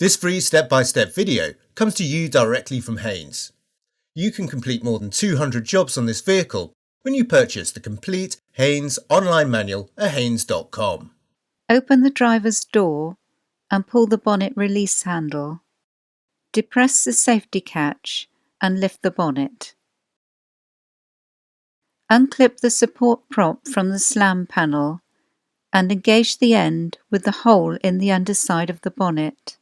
This free step-by-step video comes to you directly from Haynes. You can complete more than 200 jobs on this vehicle when you purchase the complete Haynes online manual at haynes.com. Open the driver's door and pull the bonnet release handle. Depress the safety catch and lift the bonnet. Unclip the support prop from the slam panel and engage the end with the hole in the underside of the bonnet.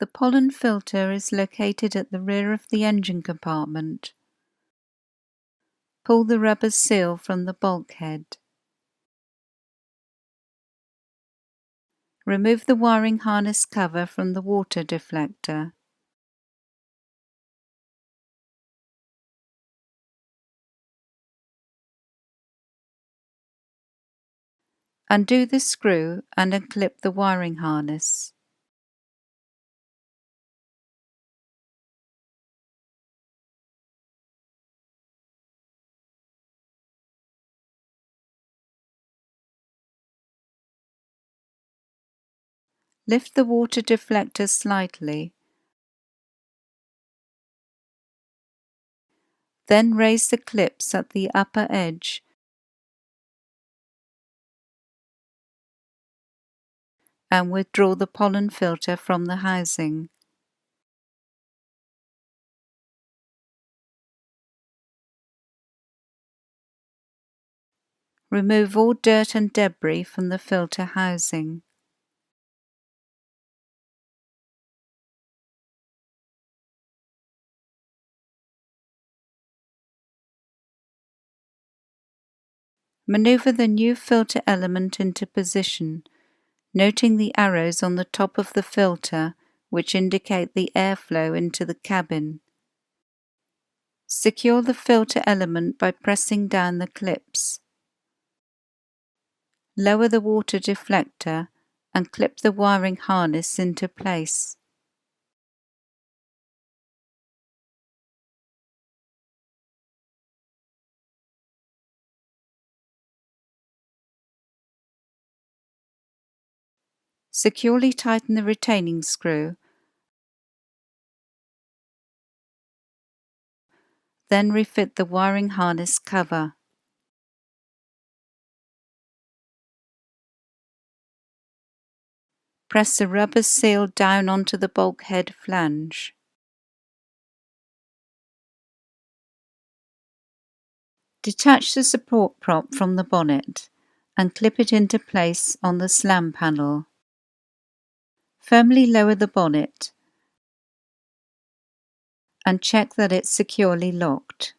The pollen filter is located at the rear of the engine compartment. Pull the rubber seal from the bulkhead. Remove the wiring harness cover from the water deflector. Undo the screw and unclip the wiring harness. Lift the water deflector slightly, then raise the clips at the upper edge and withdraw the pollen filter from the housing. Remove all dirt and debris from the filter housing. Maneuver the new filter element into position, noting the arrows on the top of the filter which indicate the airflow into the cabin. Secure the filter element by pressing down the clips. Lower the water deflector and clip the wiring harness into place. Securely tighten the retaining screw, then refit the wiring harness cover. Press the rubber seal down onto the bulkhead flange. Detach the support prop from the bonnet and clip it into place on the slam panel. Firmly lower the bonnet and check that it's securely locked.